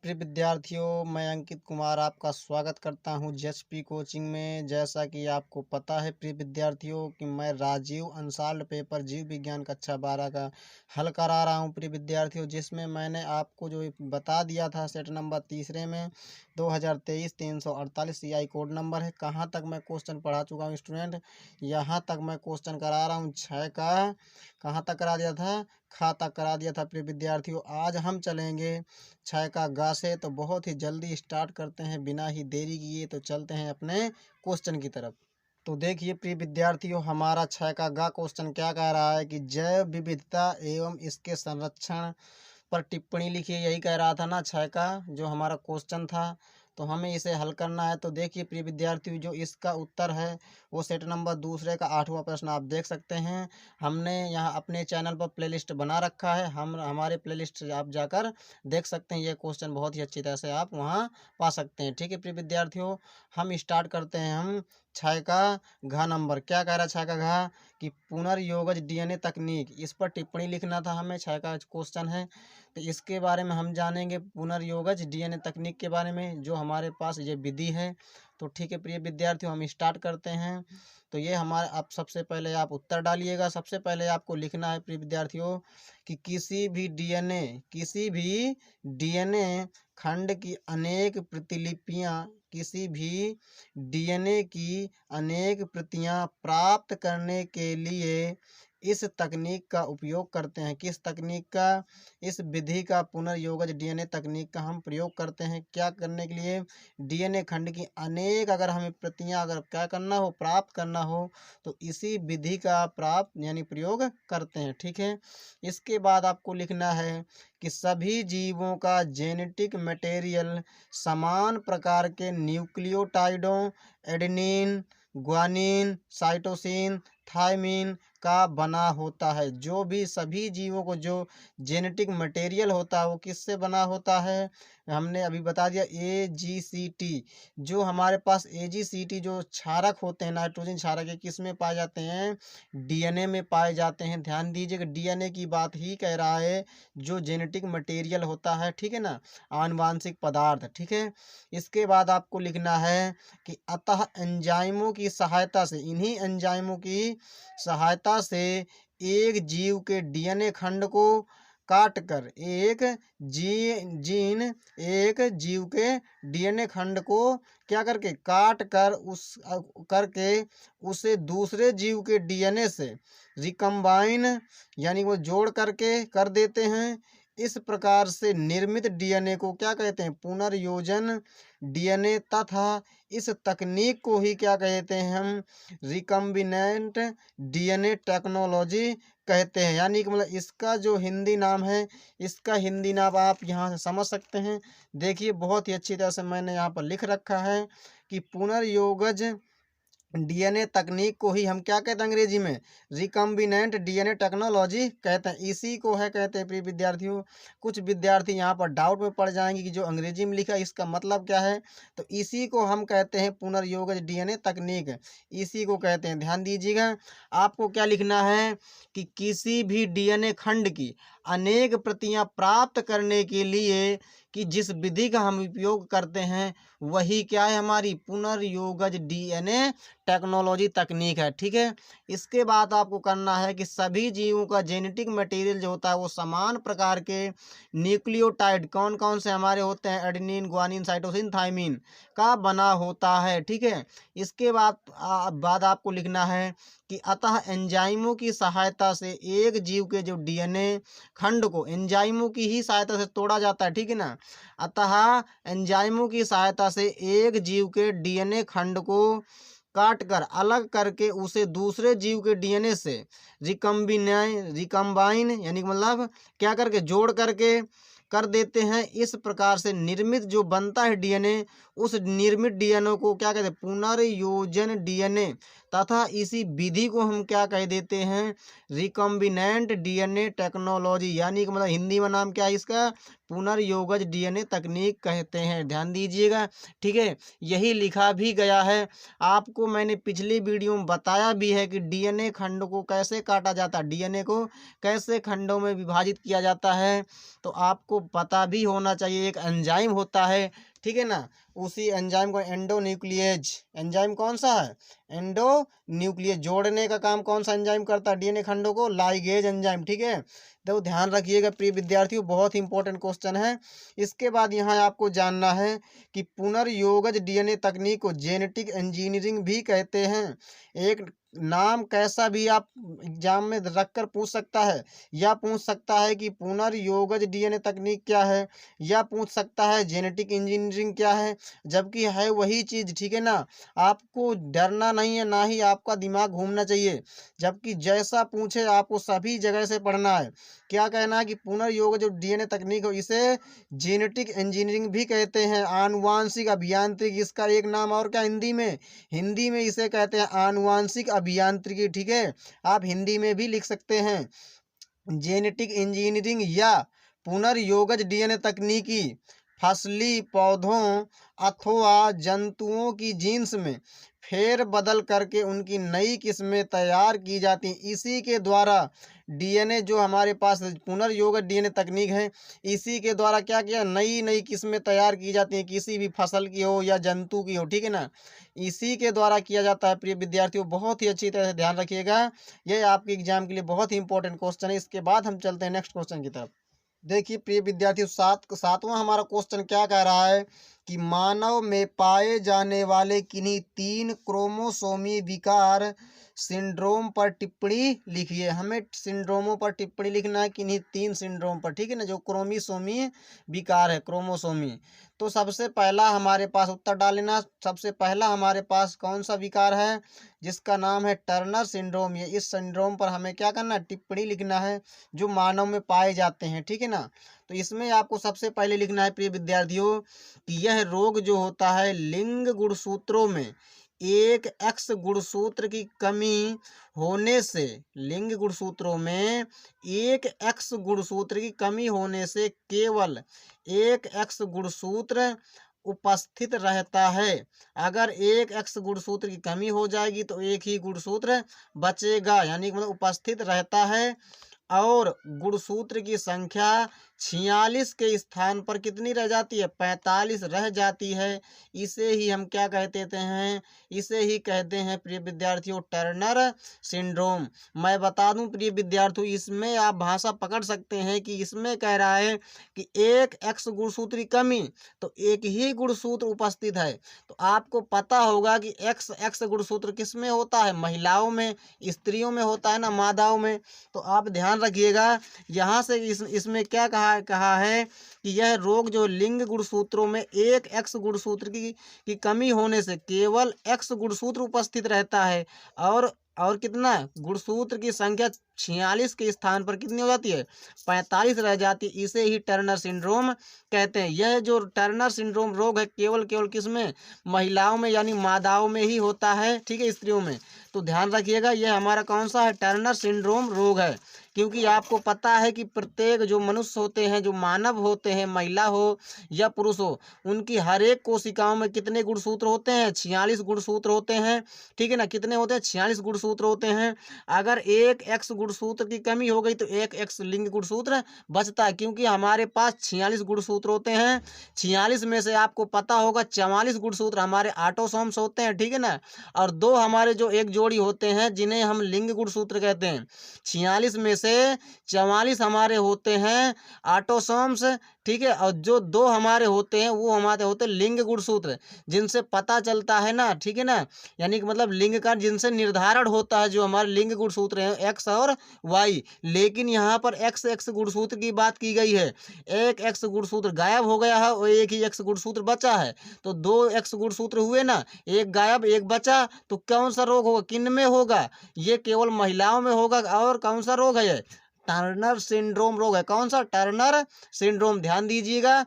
प्रिय विद्यार्थियों, मैं अंकित कुमार आपका स्वागत करता हूं जेएसपी कोचिंग में। जैसा कि आपको पता है प्रिय विद्यार्थियों कि मैं राजीव अनसॉल्व्ड पेपर जीव विज्ञान कक्षा 12 का हल करा रहा हूं प्रिय विद्यार्थियों, जिसमें मैंने आपको जो बता दिया था सेट नंबर तीसरे में 2023 348 CI कोड नंबर है। कहां तक मैं क्वेश्चन पढ़ा चुका हूं स्टूडेंट, यहां तक मैं क्वेश्चन करा रहा हूं 6 का। कहां तक करा दिया था? खा तक करा दिया था प्रिय विद्यार्थियों। आज हम चलेंगे 6 का गा से, तो बहुत ही जल्दी स्टार्ट करते हैं बिना ही देरी किए। तो चलते हैं अपने क्वेश्चन की तरफ। तो देखिए प्रिय विद्यार्थियों, हमारा 6 का गा क्वेश्चन क्या कह रहा है कि जैव विविधता एवं इसके संरक्षण पर टिप्पणी लिखिए। यही कह रहा था ना 6 का जो हमारा क्वेश्चन था, तो हमें इसे हल करना है। तो देखिए प्रिय विद्यार्थियों, जो इसका उत्तर है वो सेट नंबर दूसरे का 8वां प्रश्न आप देख सकते हैं। हमने यहाँ अपने चैनल पर प्लेलिस्ट बना रखा है, हमारे प्लेलिस्ट आप जाकर देख सकते हैं। ये क्वेश्चन बहुत ही अच्छी तरह से आप वहाँ पा सकते हैं। ठीक है प्रिय विद्यार्थियों, हम स्टार्ट करते हैं। हम 6 का घ नंबर क्या कह रहा है? 6 का घ कि पुनर्योगज डीएनए तकनीक, इस पर टिप्पणी लिखना था हमें। 6 का क्वेश्चन है, तो इसके बारे में हम जानेंगे पुनर्योगज डीएनए तकनीक के बारे में, जो हमारे पास ये विधि है। तो ठीक है प्रिय विद्यार्थियों, हम स्टार्ट करते हैं। तो ये हमारा, आप सबसे पहले आप उत्तर डालिएगा। सबसे पहले आपको लिखना है प्रिय विद्यार्थियों कि किसी भी डीएनए खंड की अनेक प्रतिलिपियां, किसी भी डीएनए की अनेक प्रतियां प्राप्त करने के लिए इस तकनीक का उपयोग करते हैं। किस तकनीक का? इस विधि का, पुनर्योगज डीएनए तकनीक का हम प्रयोग करते हैं। क्या करने के लिए? डीएनए खंड की अनेक अगर हमें प्रतियां अगर क्या करना हो, प्राप्त करना हो, तो इसी विधि का प्राप्त यानी प्रयोग करते हैं। ठीक है, इसके बाद आपको लिखना है कि सभी जीवों का जेनेटिक मटेरियल समान प्रकार के न्यूक्लियोटाइडों एडेनिन, ग्वानिन, साइटोसिन, थायमिन का बना होता है। जो भी सभी जीवों को जो जेनेटिक मटेरियल होता है वो किससे बना होता है? हमने अभी बता दिया AGCT। जो हमारे पास AGCT जो क्षारक होते हैं, नाइट्रोजन क्षारक, किस में पाए जाते हैं? डीएनए में पाए जाते हैं। ध्यान दीजिएगा, डीएनए की बात ही कह रहा है, जो जेनेटिक मटेरियल होता है। ठीक है ना, आनुवांशिक पदार्थ। ठीक है, इसके बाद आपको लिखना है कि अतः एंजाइमों की सहायता से, इन्हीं एंजाइमों की सहायता से एक जीव के डीएनए खंड को काट कर, एक जीव के डीएनए खंड को क्या करके, काट कर करके उसे दूसरे जीव के डीएनए से रिकम्बाइन यानी वो जोड़ करके कर देते हैं। इस प्रकार से निर्मित डीएनए को क्या कहते हैं? पुनर्योजन डीएनए, तथा इस तकनीक को ही क्या कहते हैं हम? रिकम्बिनेंट डीएनए टेक्नोलॉजी कहते हैं। यानी कि मतलब इसका जो हिंदी नाम है, इसका हिंदी नाम आप यहाँ से समझ सकते हैं। देखिए बहुत ही अच्छी तरह से मैंने यहाँ पर लिख रखा है कि पुनर्योगज डीएनए तकनीक को ही हम क्या कहते हैं अंग्रेजी में? रिकम्बिनेंट डीएनए टेक्नोलॉजी कहते हैं। इसी को है कहते हैं प्रिय विद्यार्थियों। कुछ विद्यार्थी यहाँ पर डाउट में पड़ जाएंगे कि जो अंग्रेजी में लिखा है इसका मतलब क्या है। तो इसी को हम कहते हैं पुनर्योगज डीएनए तकनीक, इसी को कहते हैं। ध्यान दीजिएगा, आपको क्या लिखना है कि किसी भी डीएनए खंड की अनेक प्रतियां प्राप्त करने के लिए कि जिस विधि का हम उपयोग करते हैं वही क्या है? हमारी पुनर्योगज डीएनए टेक्नोलॉजी तकनीक है। ठीक है, इसके बाद आपको करना है कि सभी जीवों का जेनेटिक मटेरियल जो होता है वो समान प्रकार के न्यूक्लियोटाइड, कौन कौन से हमारे होते हैं? एडेनिन, ग्वानिन, साइटोसिन, थायमिन का बना होता है। ठीक है, इसके बाद आपको लिखना है कि अतः एंजाइमों की सहायता से एक जीव के जो डीएनए खंड को एंजाइमों की ही सहायता से तोड़ा जाता है। ठीक है ना, अतः एंजाइमों की सहायता से एक जीव के डीएनए खंड को काट कर अलग करके उसे दूसरे जीव के डीएनए से रिकम्बाइन यानी कि मतलब क्या करके, जोड़ करके कर देते हैं। इस प्रकार से निर्मित जो बनता है डीएनए, उस निर्मित डीएनए को क्या कहते हैं? पुनर्योजन डीएनए तथा इसी विधि को हम क्या कह देते हैं, रिकम्बिनेंट डीएनए टेक्नोलॉजी, यानी कि मतलब हिंदी में नाम क्या है इसका, पुनर्योगज डीएनए तकनीक कहते हैं। ध्यान दीजिएगा, ठीक है। यही लिखा भी गया है। आपको मैंने पिछली वीडियो में बताया भी है कि डीएनए खंड को कैसे काटा जाता है, डीएनए को कैसे खंडों में विभाजित किया जाता है, तो आपको पता भी होना चाहिए। एक एंजाइम होता है, ठीक है ना, उसी एंजाइम को एंडोन्यूक्लिएज, एंजाइम कौन सा है, एंडोन्यूक्लिएज, जोड़ने का काम कौन सा एंजाइम करता है डीएनए खंडों को, लाइगेज एंजाइम, ठीक है। तो ध्यान रखिएगा प्रिय विद्यार्थियों, बहुत ही इंपॉर्टेंट क्वेश्चन है। इसके बाद यहाँ आपको जानना है कि पुनर्योगज डीएनए तकनीक को जेनेटिक इंजीनियरिंग भी कहते हैं। एक नाम कैसा भी आप एग्जाम में रखकर पूछ सकता है, या पूछ सकता है कि पुनर्योगज डीएनए तकनीक क्या है, या पूछ सकता है जेनेटिक इंजीनियरिंग क्या है, जबकि है वही चीज़, ठीक है ना। आपको डरना नहीं है, ना ही आपका दिमाग घूमना चाहिए, जबकि जैसा पूछे आपको सभी जगह से पढ़ना है। क्या कहना है कि पुनर्योग जो डीएनए तकनीक हो इसे जेनेटिक इंजीनियरिंग भी कहते हैं, आनुवांशिक अभियांत्रिकी इसका एक नाम, और क्या हिंदी में इसे कहते हैं आनुवांशिक अभियांत्रिकी, ठीक है। आप हिंदी में भी लिख सकते हैं। जेनेटिक इंजीनियरिंग या पुनर्योगज डीएनए तकनीकी फसली पौधों अथवा जंतुओं की जीन्स में फेर बदल करके उनकी नई किस्में तैयार की जाती हैं। इसी के द्वारा डीएनए जो हमारे पास पुनर्योगज डीएनए तकनीक है, इसी के द्वारा क्या किया, नई नई किस्में तैयार की जाती हैं, किसी भी फसल की हो या जंतु की हो, ठीक है ना, इसी के द्वारा किया जाता है। प्रिय विद्यार्थियों, बहुत ही अच्छी तरह से ध्यान रखिएगा, यह आपके एग्जाम के लिए बहुत ही इंपॉर्टेंट क्वेश्चन है। इसके बाद हम चलते हैं नेक्स्ट क्वेश्चन की तरफ। देखिए प्रिय विद्यार्थियों, सातवां हमारा क्वेश्चन क्या कह रहा है कि मानव में पाए जाने वाले किन्हीं 3 क्रोमोसोमी विकार सिंड्रोम पर टिप्पणी लिखिए। हमें सिंड्रोमों पर टिप्पणी लिखना है, किन्हीं 3 सिंड्रोम पर, ठीक है ना, जो क्रोमोसोमी विकार है, क्रोमोसोमी। तो सबसे पहला हमारे पास उत्तर डालना, सबसे पहला हमारे पास कौन सा विकार है, जिसका नाम है टर्नर सिंड्रोम। ये इस सिंड्रोम पर हमें क्या करना है, टिप्पणी लिखना है, जो मानव में पाए जाते हैं, ठीक है ना। तो इसमें आपको सबसे पहले लिखना है प्रिय विद्यार्थियों कि यह रोग जो होता है लिंग गुणसूत्रों में एक एक्स गुणसूत्र की कमी होने से, लिंग गुणसूत्रों में एक एक्स गुणसूत्र की कमी होने से केवल एक एक्स गुणसूत्र उपस्थित रहता है। अगर एक एक्स गुणसूत्र की कमी हो जाएगी तो एक ही गुणसूत्र बचेगा, यानी कि मतलब उपस्थित रहता है, और गुणसूत्र की संख्या 46 के स्थान पर कितनी रह जाती है, 45 रह जाती है। इसे ही हम क्या कहते हैं, इसे ही कहते हैं प्रिय विद्यार्थियों टर्नर सिंड्रोम। मैं बता दूं प्रिय विद्यार्थियों, इसमें आप भाषा पकड़ सकते हैं कि इसमें कह रहा है कि एक एक्स गुणसूत्र की कमी, तो एक ही गुणसूत्र उपस्थित है। तो आपको पता होगा कि एक्स एक्स गुणसूत्र किस में होता है, महिलाओं में, स्त्रियों में होता है ना, मादाओं में। तो आप ध्यान रखिएगा, यहाँ से इसमें क्या कहा है कि यह रोग जो लिंग गुणसूत्रों में एक एक्स गुणसूत्र की कमी होने से केवल एक्स गुणसूत्र उपस्थित रहता है, और कितना, गुणसूत्र की संख्या 46 के स्थान पर कितनी हो जाती है, 45 रह जाती है। इसे ही टर्नर सिंड्रोम कहते हैं। यह जो टर्नर सिंड्रोम रोग है केवल किसमें, महिलाओं में यानी मादाओं में ही होता है, ठीक है, स्त्रियों में। तो ध्यान रखिएगा, यह हमारा कौन सा है, टर्नर सिंड्रोम रोग है। क्योंकि आपको पता है कि प्रत्येक जो मनुष्य होते हैं, जो मानव होते हैं, महिला हो या पुरुष हो, उनकी हर एक कोशिकाओं में कितने गुणसूत्र होते हैं, 46 गुणसूत्र होते हैं, ठीक है ना। कितने होते हैं, 46 गुणसूत्र होते हैं। अगर एक एक्स गुणसूत्र की कमी हो गई तो एक एक्स लिंग गुणसूत्र बचता है, क्योंकि हमारे पास 46 गुणसूत्र होते हैं। 46 में से आपको पता होगा 44 गुणसूत्र हमारे ऑटोसोम्स होते हैं, ठीक है ना, और 2 हमारे जो एक जोड़ी होते हैं जिन्हें हम लिंग गुणसूत्र कहते हैं। 46 में से 44 हमारे होते हैं ऑटोसोम्स, ठीक है, और जो 2 हमारे होते हैं वो हमारे होते हैं लिंग गुणसूत्र, जिनसे पता चलता है ना, ठीक है ना, यानी कि मतलब लिंग का जिनसे निर्धारण होता है, जो हमारे लिंग गुणसूत्र हैं एक्स और वाई। लेकिन यहाँ पर एक्स एक्स गुणसूत्र की बात की गई है, एक एक्स गुणसूत्र गायब हो गया है और एक ही एक्स गुणसूत्र बचा है। तो 2 एक्स गुणसूत्र हुए ना, एक गायब एक बचा, तो कौन सा रोग होगा, किन में होगा, ये केवल महिलाओं में होगा। और कौन सा रोग है, टर्नर सिंड्रोम रोग है। कौन सा, टर्नर सिंड्रोम। ध्यान दीजिएगा,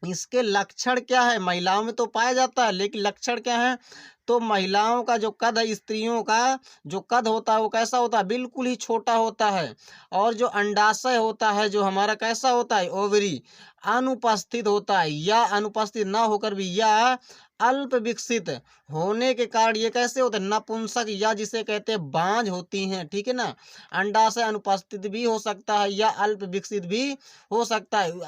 इसके लक्षण क्या है, महिलाओं में तो पाया जाता है, लेकिन लक्षण क्या है, तो महिलाओं का जो कद है, स्त्रियों का जो कद होता है वो कैसा होता है, बिल्कुल ही छोटा होता है। और जो अंडाशय होता है जो हमारा कैसा होता है, ओवरी, अनुपस्थित होता है, या अनुपस्थित ना होकर भी, या अल्प विकसित होने के कारण ये कैसे होते हैं, नपुंसक, या जिसे कहते हैं बांझ होती हैं। ठीक है ना, अंडाशय अनुपस्थित भी हो सकता है या अल्प विकसित भी हो सकता है।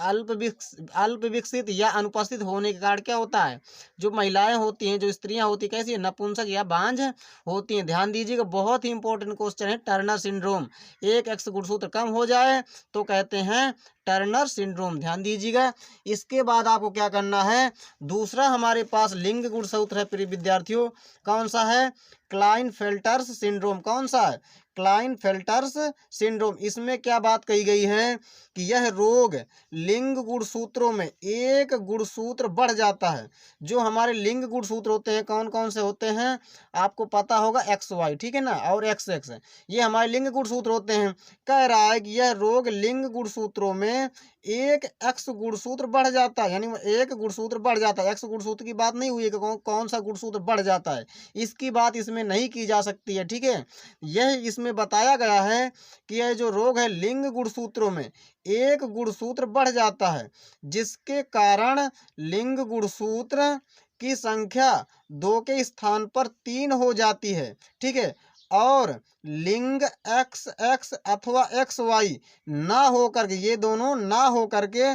अल्प विकसित या अनुपस्थित होने के कारण क्या होता है, जो महिलाएं होती हैं, जो स्त्रियां होती हैं, कैसी है, नपुंसक या बांझ होती हैं। ध्यान दीजिएगा, बहुत ही इंपॉर्टेंट क्वेश्चन है, टर्नर सिंड्रोम। एक एक्स गुणसूत्र कम हो जाए तो कहते हैं टर्नर सिंड्रोम। ध्यान दीजिएगा। इसके बाद आपको क्या करना है, दूसरा हमारे पास लिंग गुणसूत्र है प्रिय विद्यार्थियों, कौन सा है, क्लाइनफेल्टर्स सिंड्रोम। कौन सा है, क्लाइनफेल्टर्स सिंड्रोम। इसमें क्या बात कही गई है कि यह रोग लिंग गुणसूत्रों में एक गुणसूत्र बढ़ जाता है। जो हमारे लिंग गुणसूत्र होते हैं कौन कौन से होते हैं, आपको पता होगा, एक्स वाई, ठीक है ना, और एक्स एक्स, ये हमारे लिंग गुणसूत्र होते हैं। कह रहा है कि यह रोग लिंग गुणसूत्रों में एक एक्स गुणसूत्र बढ़ जाता है, यानी एक गुणसूत्र बढ़ जाता है। एक्स गुणसूत्र की बात नहीं हुई है कि कौन सा गुणसूत्र बढ़ जाता है, इसकी बात इसमें नहीं की जा सकती है। ठीक है, यह इसमें बताया गया है कि यह जो रोग है लिंग गुणसूत्रों में एक गुणसूत्र बढ़ जाता है, जिसके कारण लिंग गुणसूत्र की संख्या 2 के स्थान पर 3 हो जाती है। ठीक है, और लिंग एक्स एक्स अथवा एक्स वाई ना हो करके, ये दोनों ना हो करके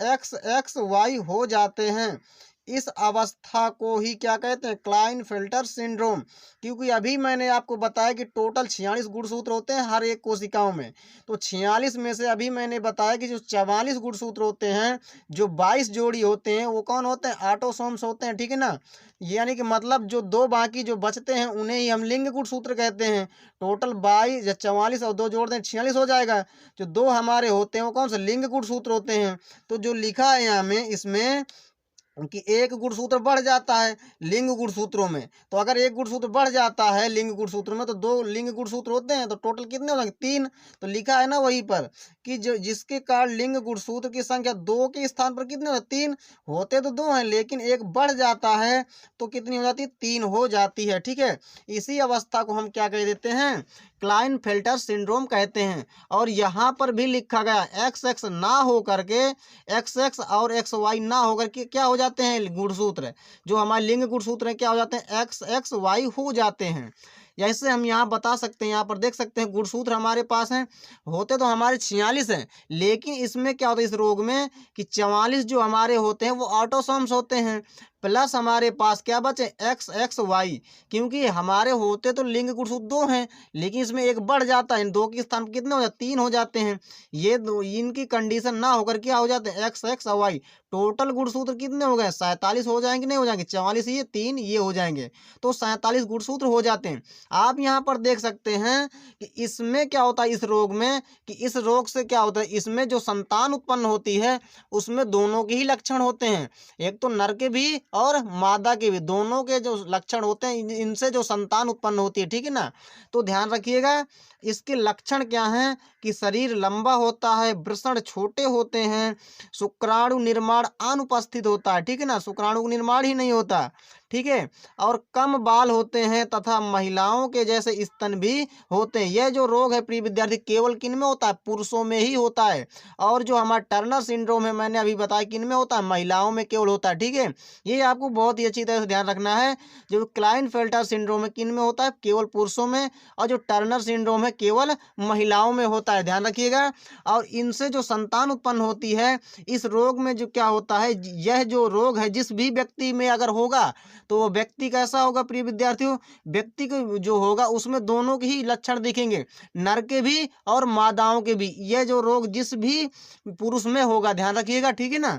एक्स एक्स वाई हो जाते हैं। इस अवस्था को ही क्या कहते हैं, क्लाइनफेल्टर सिंड्रोम। क्योंकि अभी मैंने आपको बताया कि टोटल 46 गुणसूत्र होते हैं हर एक कोशिकाओं में, तो 46 में से अभी मैंने बताया कि जो 44 गुणसूत्र होते हैं, जो 22 जोड़ी होते हैं वो कौन होते हैं, ऑटोसोम्स होते हैं। ठीक है ना, यानी कि मतलब जो दो बाकी जो बचते हैं उन्हें ही हम लिंग गुणसूत्र कहते हैं। टोटल 22 या 44 और 2 जोड़ दें 46 हो जाएगा। जो दो हमारे होते हैं वो कौन से लिंग गुणसूत्र होते हैं। तो जो लिखा है यहाँ में इसमें कि एक गुणसूत्र बढ़ जाता है लिंग गुणसूत्रों में, तो अगर एक गुणसूत्र बढ़ जाता है लिंग गुणसूत्र में तो 2 लिंग गुणसूत्र होते हैं, तो टोटल कितने हो जाएंगे, 3। तो लिखा है ना वहीं पर कि जो जिसके कारण लिंग गुणसूत्र की संख्या 2 के स्थान पर कितने होते, 3 होते तो 2 हैं, लेकिन एक बढ़ जाता है तो कितनी हो जाती है, 3 हो जाती है। ठीक है, इसी अवस्था को हम क्या कह देते हैं, क्लाइनफेल्टर सिंड्रोम कहते हैं। और यहाँ पर भी लिखा गया एक्स एक्स ना हो करके, एक्स एक्स और एक्स वाई ना होकर के क्या हो जाते हैं, गुणसूत्र जो हमारे लिंग गुणसूत्र हैं क्या हो जाते हैं, एक्स एक्स वाई हो जाते हैं। जैसे हम यहाँ बता सकते हैं, यहाँ पर देख सकते हैं गुणसूत्र हमारे पास हैं, होते तो हमारे 46 हैं, लेकिन इसमें क्या होता है इस रोग में कि 44 जो हमारे होते हैं वो ऑटोसोम्स होते हैं, प्लस हमारे पास क्या बचे, एक्स एक्स वाई। क्योंकि हमारे होते तो लिंग गुणसूत्र 2 हैं, लेकिन इसमें एक बढ़ जाता है, 2 के स्थान पर कितने हो जाते, 3 हो जाते हैं। ये दो इनकी कंडीशन ना होकर क्या हो जाते हैं, एक्स एक्स वाई। टोटल गुणसूत्र कितने हो गए, 47 हो जाएंगे, नहीं हो जाएंगे, 44 ये 3 ये हो जाएंगे, तो 47 गुणसूत्र हो जाते हैं। आप यहाँ पर देख सकते हैं कि इसमें क्या होता है इस रोग में, कि इस रोग से क्या होता है, इसमें जो संतान उत्पन्न होती है उसमें दोनों के ही लक्षण होते हैं, एक तो नर के भी और मादा के भी, दोनों के जो लक्षण होते हैं इनसे जो संतान उत्पन्न होती है। ठीक है ना, तो ध्यान रखिएगा इसके लक्षण क्या हैं कि शरीर लंबा होता है, वृषण छोटे होते हैं, शुक्राणु निर्माण अनुपस्थित होता है। ठीक है ना, शुक्राणु निर्माण ही नहीं होता। ठीक है, और कम बाल होते हैं तथा महिलाओं के जैसे स्तन भी होते हैं। यह जो रोग है प्रिय विद्यार्थी केवल किन में होता है, पुरुषों में ही होता है। और जो हमारा टर्नर सिंड्रोम है मैंने अभी बताया किन में होता है, महिलाओं में केवल होता है। ठीक है, ये आपको बहुत ही अच्छी तरह से ध्यान रखना है। जो क्लाइनफेल्टर सिंड्रोम है किन में होता है, केवल पुरुषों में, और जो टर्नर सिंड्रोम है केवल महिलाओं में होता है, ध्यान रखिएगा। और इनसे जो संतान उत्पन्न होती है, इस रोग में जो क्या होता है, यह जो रोग है जिस भी व्यक्ति में अगर होगा तो वो व्यक्ति कैसा होगा प्रिय विद्यार्थियों, व्यक्ति को जो होगा उसमें दोनों के ही लक्षण दिखेंगे, नर के भी और मादाओं के भी। यह जो रोग जिस भी पुरुष में होगा, ध्यान रखिएगा। ठीक है ना,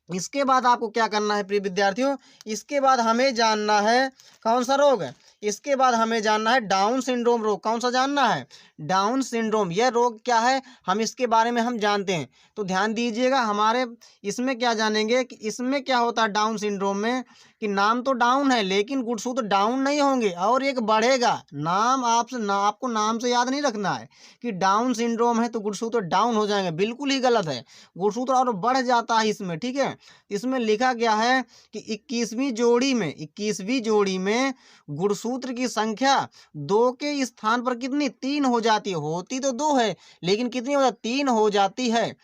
इसके बाद आपको क्या करना है प्रिय विद्यार्थियों, इसके बाद हमें जानना है कौन सा रोग है, इसके बाद हमें जानना है डाउन सिंड्रोम रोग। कौन सा जानना है, डाउन सिंड्रोम। यह रोग क्या है हम इसके बारे में हम जानते हैं, तो ध्यान दीजिएगा। हमारे इसमें क्या जानेंगे कि इसमें क्या होता है डाउन सिंड्रोम में, कि नाम तो डाउन है लेकिन गुणसूत्र डाउन नहीं होंगे और एक बढ़ेगा। नाम आपको नाम से याद नहीं रखना है कि डाउन सिंड्रोम है तो गुणसूत्र डाउन हो जाएंगे, बिल्कुल ही गलत है, गुणसूत्र और बढ़ जाता है इसमें। ठीक है, है। इसमें लिखा गया है कि 21वीं जोड़ी में गुणसूत्र की संख्या 2 के स्थान पर कितनी 3 हो जाती है। होती तो 2 है लेकिन कितनी हो जाती 3 हो जाती है।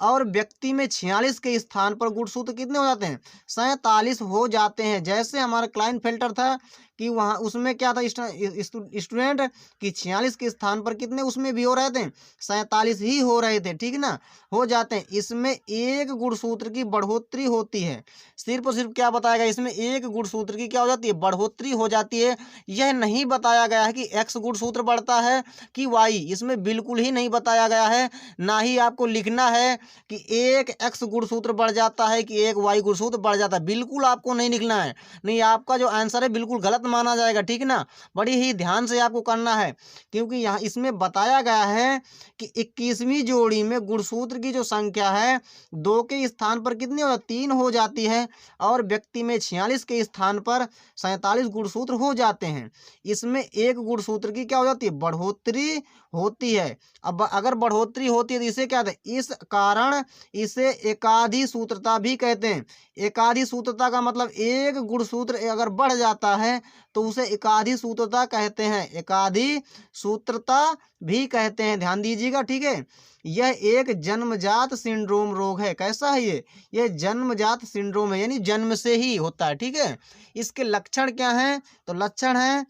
और व्यक्ति में 46 के स्थान पर गुणसूत्र कितने हो जाते हैं 47 हो जाते हैं। जैसे हमारा क्लाइनफेल्टर था कि वहाँ उसमें क्या था स्टूडेंट कि 46 के स्थान पर कितने उसमें भी हो रहे थे 47 ही हो रहे थे, ठीक ना, हो जाते हैं। इसमें एक गुणसूत्र की बढ़ोतरी होती है। सिर्फ और सिर्फ क्या बताया गया इसमें एक गुणसूत्र की क्या हो जाती है बढ़ोतरी हो जाती है। यह नहीं बताया गया है कि एक्स गुणसूत्र बढ़ता है कि वाई, इसमें बिल्कुल ही नहीं बताया गया है। ना ही आपको लिखना है कि एक एक्स गुणसूत्र बढ़ जाता है कि एक वाई गुणसूत्र बढ़ जाता है, बिल्कुल आपको नहीं लिखना है। नहीं, आपका जो आंसर है बिल्कुल गलत माना जाएगा, ठीक ना। बड़ी ही ध्यान से आपको करना है क्योंकि यहाँ इसमें बताया गया है कि 21वीं जोड़ी में गुणसूत्र की जो संख्या है 2 के स्थान पर कितनी हो 3 हो जाती है और व्यक्ति में 46 के स्थान पर 47 गुणसूत्र हो जाते हैं। इसमें एक गुणसूत्र की क्या हो जाती है बढ़ोतरी होती है। अब अगर बढ़ोतरी होती है तो इसे क्या कहते हैं, इस कारण इसे एकाधी सूत्रता भी कहते हैं। एकाधी सूत्रता का मतलब एक गुणसूत्र अगर बढ़ जाता है तो उसे एकाधी सूत्रता कहते हैं, एकाधी सूत्रता भी कहते हैं, ध्यान दीजिएगा, ठीक है। यह एक जन्मजात सिंड्रोम रोग है। कैसा है ये जन्मजात सिंड्रोम है, यानी जन्म से ही होता है, ठीक है। इसके लक्षण क्या हैं, तो लक्षण है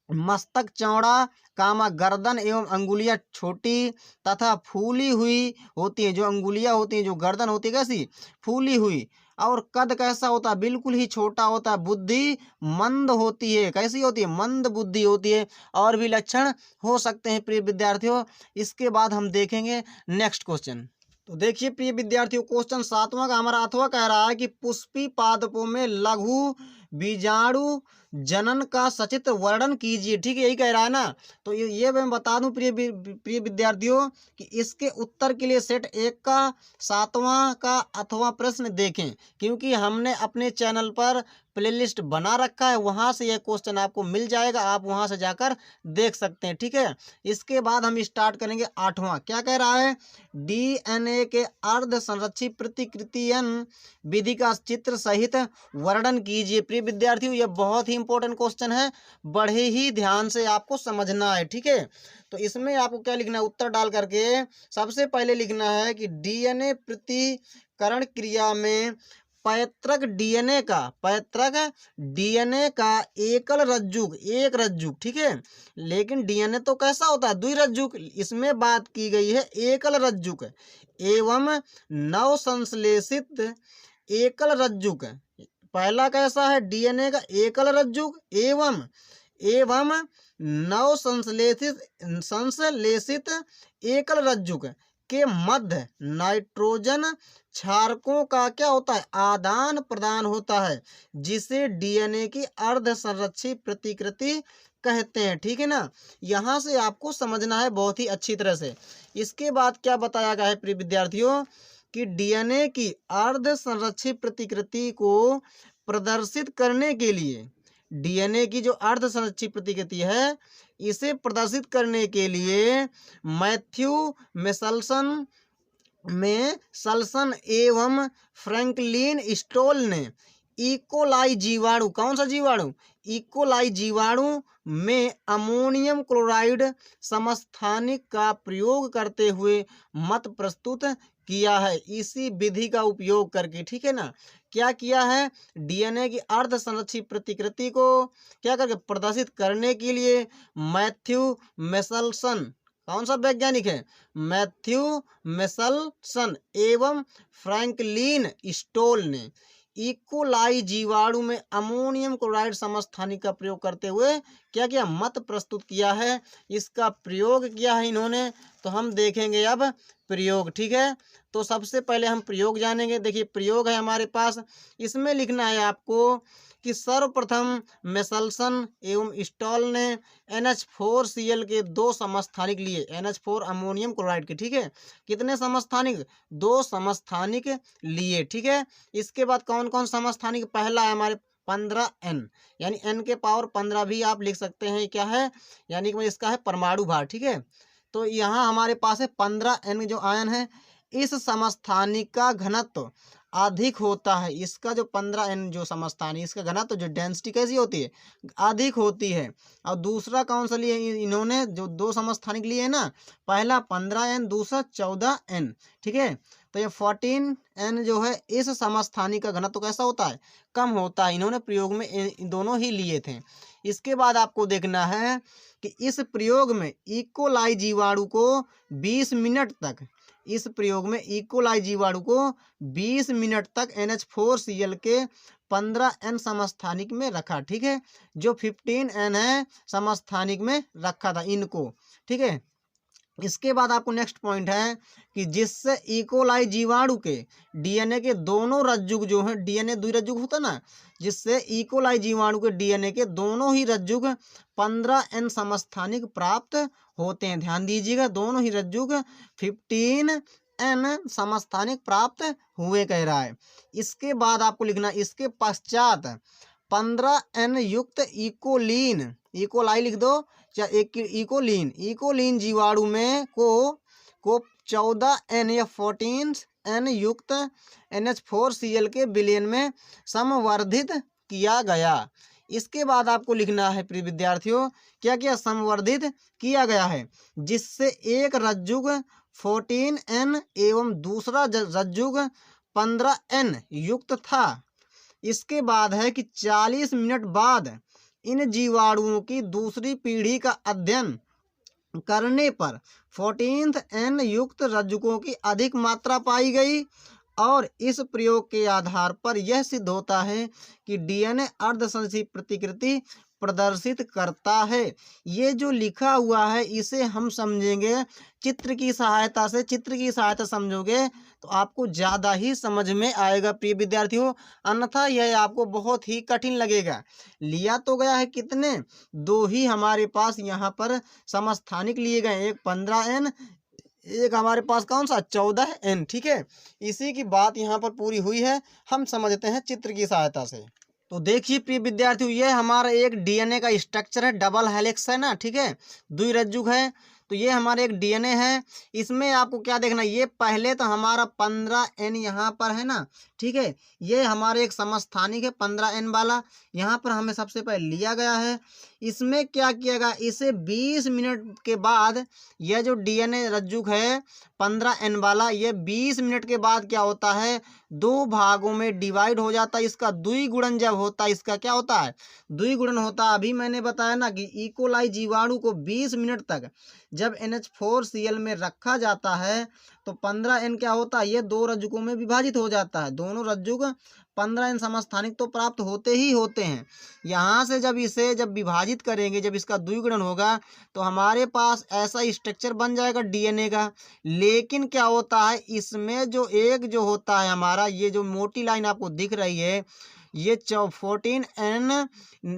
मस्तक चौड़ा, गर्दन एवं अंगुलियां छोटी तथा फूली हुई होती हैं। जो अंगुलियां होती हैं, जो गर्दन होती है कैसी फूली हुई, और कद कैसा होता है बिल्कुल ही छोटा होता है। बुद्धि मंद होती है, कैसी होती है मंद बुद्धि होती है। और भी लक्षण हो सकते हैं प्रिय विद्यार्थियों। इसके बाद हम देखेंगे नेक्स्ट क्वेश्चन। तो देखिए प्रिय विद्यार्थियों, क्वेश्चन 7वां का हमारा 8वां कह रहा है कि पुष्पी पादपों में लघु बीजाणु जनन का सचित्र वर्णन कीजिए, ठीक है, यही कह रहा है ना। तो ये मैं बता दूं प्रिय विद्यार्थियों कि इसके उत्तर के लिए सेट 1 का 7वां का अथवा प्रश्न देखें, क्योंकि हमने अपने चैनल पर प्लेलिस्ट बना रखा है, वहां से यह क्वेश्चन आपको मिल जाएगा, आप वहां से जाकर देख सकते हैं, ठीक है। इसके बाद हम स्टार्ट करेंगे 8वां। क्या कह रहा है, डीएनए के अर्ध संरक्षित प्रतिकृतियन विधि का चित्र सहित वर्णन कीजिए। प्रिय विद्यार्थियों, यह बहुत ही इंपॉर्टेंट क्वेश्चन है, बड़े ही ध्यान से आपको समझना है, ठीक है। तो इसमें आपको क्या लिखना है, उत्तर डाल करके सबसे पहले लिखना है कि डीएनए प्रतिकरण क्रिया में पैतृक डीएनए का एकल रज्जुक, एक रज्जुक, ठीक है। लेकिन डीएनए तो कैसा होता है द्विरज्जुक, इसमें बात की गई है एकल रज्जुक एवं नवसंश्लेषित एकल रज्जुक। पहला कैसा है डीएनए का एकल रज्जुक एवं संश्लेषित एकल रज्जुक के मध्य नाइट्रोजन क्षारकों का क्या होता है आदान प्रदान होता है, जिसे डीएनए की अर्ध संरक्षित प्रतिकृति कहते हैं, ठीक है ना। यहाँ से आपको समझना है बहुत ही अच्छी तरह से। इसके बाद क्या बताया गया है प्रिय विद्यार्थियों कि डीएनए की अर्ध संरक्षित प्रतिकृति को प्रदर्शित करने के लिए, डीएनए की जो अर्ध संरक्षित प्रतिकृति है इसे प्रदर्शित करने के लिए मैथ्यू मेसल्सन एवं फ्रैंकलिन स्टोल ने इकोलाई जीवाणु, कौन सा जीवाणु, इकोलाई जीवाणु में अमोनियम क्लोराइड समस्थानिक का प्रयोग करते हुए मत प्रस्तुत किया है। इसी विधि का उपयोग करके, ठीक है ना, क्या किया है डीएनए की अर्ध संरक्षित प्रतिकृति को क्या करके प्रदर्शित करने के लिए मैथ्यू मेसल्सन, कौन सा वैज्ञानिक है मैथ्यू मेसल्सन एवं फ्रैंकलिन स्टोल ने इकोलाई जीवाणु में अमोनियम क्लोराइड समस्थानिक का प्रयोग करते हुए क्या किया मत प्रस्तुत किया है। इसका प्रयोग किया है इन्होंने, तो हम देखेंगे अब प्रयोग, ठीक है। तो सबसे पहले हम प्रयोग जानेंगे। देखिए प्रयोग है हमारे पास, इसमें लिखना है आपको कि सर्वप्रथम मेसल्सन एवं स्टॉल ने NH4Cl के 2 समस्थानिक लिए, NH4 अमोनियम क्लोराइड के, ठीक है। कितने समस्थानिक 2 समस्थानिक लिए, ठीक है। इसके बाद कौन कौन समस्थानिक, पहला है हमारे 15N, यानी N के पावर 15 भी आप लिख सकते हैं, क्या है यानी कि इसका है परमाणु भार, ठीक है। तो यहाँ हमारे पास है 15N जो आयन है, इस समस्थानिक का घनत्व अधिक होता है। इसका जो 15n जो समस्थानिक, इसका घनत्व जो डेंसिटी कैसी होती है, अधिक होती है। और दूसरा कौन सा लिए इन्होंने, जो दो समस्थानिक लिए है ना, पहला 15n, दूसरा 14n, ठीक है। तो ये 14n जो है, इस समस्थानिक का घनत्व कैसा होता है, कम होता है। इन्होंने प्रयोग में इन दोनों ही लिए थे। इसके बाद आपको देखना है कि इस प्रयोग में इकोलाई जीवाणु को 20 मिनट तक, इस प्रयोग में इकोलाई जीवाणु को 20 मिनट तक NH4Cl के 15n समस्थानिक में रखा, ठीक है। जो 15n है समस्थानिक में रखा था इनको, ठीक है। इसके बाद आपको नेक्स्ट पॉइंट है कि जिससे इकोलाई जीवाणु के डीएनए के दोनों रज्जुक जो हैं, डीएनए द्विरज्जुक होता ना, जिससे इकोलाई जीवाणु के डीएनए के दोनों ही रज्जुक 15n समस्थानिक प्राप्त होते हैं। ध्यान दीजिएगा, दोनों ही रज्जुक 15n समस्थानिक प्राप्त हुए कह रहा है। इसके बाद आपको लिखना, इसके पश्चात 15n युक्त इकोलीन, इकोलाई लिख दो या इकोलीन जीवाणु में को 14n या 14n युक्त NH4Cl के विलयन में समवर्धित किया गया। इसके बाद आपको लिखना है प्रिय विद्यार्थियों, क्या क्या समवर्धित किया गया है, जिससे एक रज्जुक 14n एवं दूसरा रज्जुक 15n युक्त था। इसके बाद है कि 40 मिनट बाद इन जीवाणुओं की दूसरी पीढ़ी का अध्ययन करने पर 14n युक्त रज्जुकों की अधिक मात्रा पाई गई, और इस प्रयोग के आधार पर यह सिद्ध होता है कि डीएनए अर्धसंश्लेषी प्रतिकृति प्रदर्शित करता है। ये जो लिखा हुआ है इसे हम समझेंगे चित्र की सहायता से, चित्र की सहायता समझोगे तो आपको ज़्यादा ही समझ में आएगा प्रिय विद्यार्थियों, अन्यथा यह आपको बहुत ही कठिन लगेगा। लिया तो गया है कितने, दो ही हमारे पास यहाँ पर समस्थानिक लिए गए, एक 15n, एक हमारे पास कौन सा 14n, ठीक है। इसी की बात यहाँ पर पूरी हुई है, हम समझते हैं चित्र की सहायता से। तो देखिए प्रिय विद्यार्थियों, ये हमारा एक डीएनए का स्ट्रक्चर है, डबल हेलिक्स है ना, ठीक है, द्विरज्जुक है। तो ये हमारे एक डीएनए है। इसमें आपको क्या देखना, ये पहले तो हमारा 15n यहाँ पर है ना, ठीक है, ये हमारे एक समस्थानिक है 15n वाला, यहाँ पर हमें सबसे पहले लिया गया है। इसमें क्या किया गया, इसे 20 मिनट के बाद यह जो डीएनए रज्जुक है 15n वाला, ये 20 मिनट के बाद क्या होता है, दो भागों में डिवाइड हो जाता है। इसका द्विगुणन जब होता है, इसका क्या होता है, द्विगुणन होता है। अभी मैंने बताया ना कि इकोलाई जीवाणु को 20 मिनट तक जब NH4Cl में रखा जाता है तो 15n क्या होता है, ये दो रज्जुकों में विभाजित हो जाता है। दोनों रज्जुक 15n समस्थानिक तो प्राप्त होते ही होते हैं। यहाँ से जब इसे जब विभाजित करेंगे, जब इसका द्विगुणन होगा तो हमारे पास ऐसा स्ट्रक्चर बन जाएगा डीएनए का। लेकिन क्या होता है, इसमें जो एक जो होता है हमारा, ये जो मोटी लाइन आपको दिख रही है, ये 14n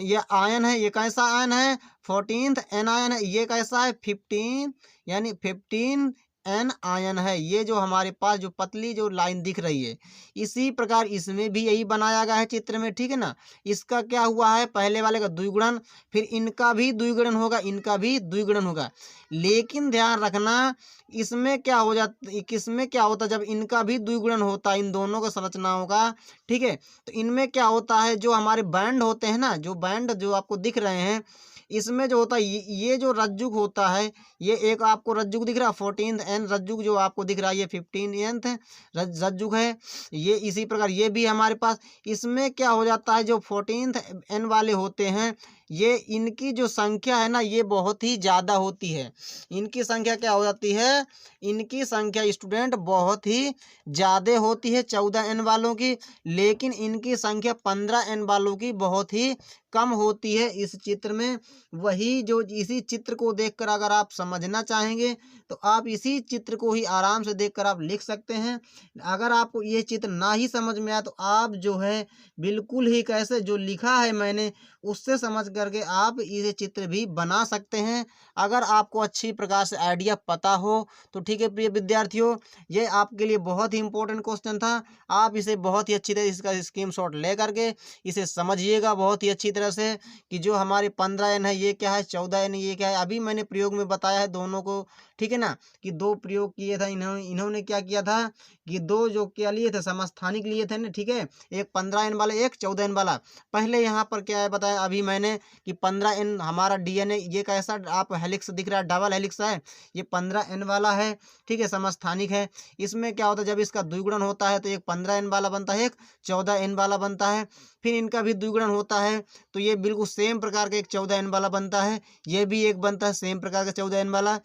ये आयन है, ये कैसा आयन है, 14th n आयन है। ये कैसा है, 15 यानी 15n आयन है। ये जो हमारे पास जो पतली जो लाइन दिख रही है, इसी प्रकार इसमें भी यही बनाया गया है चित्र में, ठीक है ना। इसका क्या हुआ है, पहले वाले का द्विगुणन, फिर इनका भी द्विगुणन होगा, इनका भी द्विगुणन होगा। लेकिन ध्यान रखना, इसमें क्या हो जाता, किसमें क्या होता, जब इनका भी द्विगुणन होता है, इन दोनों का संरचनाओं का, ठीक है, तो इनमें क्या होता है, जो हमारे बैंड होते हैं ना, जो बैंड जो आपको दिख रहे हैं, इसमें जो होता है ये जो रज्जुक होता है, ये एक आपको रज्जुक दिख रहा है 14n रज्जुक जो आपको दिख रहा है, ये 15th रज्जुक है। ये इसी प्रकार ये भी हमारे पास, इसमें क्या हो जाता है, जो 14th n वाले होते हैं, ये इनकी जो संख्या है ना, ये बहुत ही ज़्यादा होती है। इनकी संख्या क्या हो जाती है, इनकी संख्या स्टूडेंट बहुत ही ज़्यादा होती है 14n वालों की, लेकिन इनकी संख्या 15n वालों की बहुत ही कम होती है इस चित्र में। वही जो इसी चित्र को देखकर अगर आप समझना चाहेंगे तो आप इसी चित्र को ही आराम से देखकर आप लिख सकते हैं। अगर आपको ये चित्र ना ही समझ में आया तो आप जो है बिल्कुल ही कैसे जो लिखा है मैंने उससे समझ करके आप ये चित्र भी बना सकते हैं, अगर आपको अच्छी प्रकार से आइडिया पता हो तो। ठीक है प्रिय विद्यार्थियों, ये आपके लिए बहुत ही इंपॉर्टेंट क्वेश्चन था। आप इसे बहुत ही अच्छी तरह इसका स्क्रीनशॉट ले करके इसे समझिएगा बहुत ही अच्छी तरह। तरह से कि जो हमारे 15n है ये क्या है, 14n ये क्या है। अभी मैंने प्रयोग में बताया है दोनों को, ठीक है ना, कि दो प्रयोग किए थे इन्होंने क्या किया था कि दो जो क्या लिए थे, समस्थानिक लिए थे ना, ठीक है, एक 15n वाला एक 14n वाला। पहले यहाँ पर क्या है बताया अभी मैंने कि 15n हमारा डीएनए ये कैसा आप हेलिक्स दिख रहा है, डबल हेलिक्स है, ये 15n वाला है, ठीक है, समस्थानिक है। इसमें क्या होता है जब इसका द्विगुणन होता है तो एक 15n वाला बनता है, एक 14n वाला बनता है। फिर इनका भी द्विगुणन होता है तो ये बिल्कुल सेम प्रकार का एक 14n वाला बनता है, ये भी एक बनता है सेम प्रकार का 14n वाला।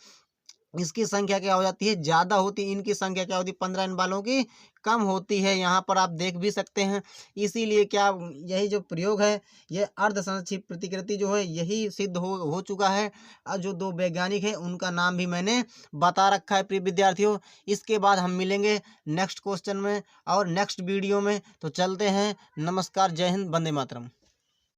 इसकी संख्या क्या हो जाती है, ज़्यादा होती है, इनकी संख्या क्या होती है 15n वालों की कम होती है। यहाँ पर आप देख भी सकते हैं। इसीलिए क्या यही जो प्रयोग है ये अर्ध संक्षिप्त प्रतिकृति जो है यही सिद्ध हो चुका है। और जो दो वैज्ञानिक हैं उनका नाम भी मैंने बता रखा है प्रिय विद्यार्थियों। इसके बाद हम मिलेंगे नेक्स्ट क्वेश्चन में और नेक्स्ट वीडियो में। तो चलते हैं, नमस्कार, जय हिंद, वंदे मातरम।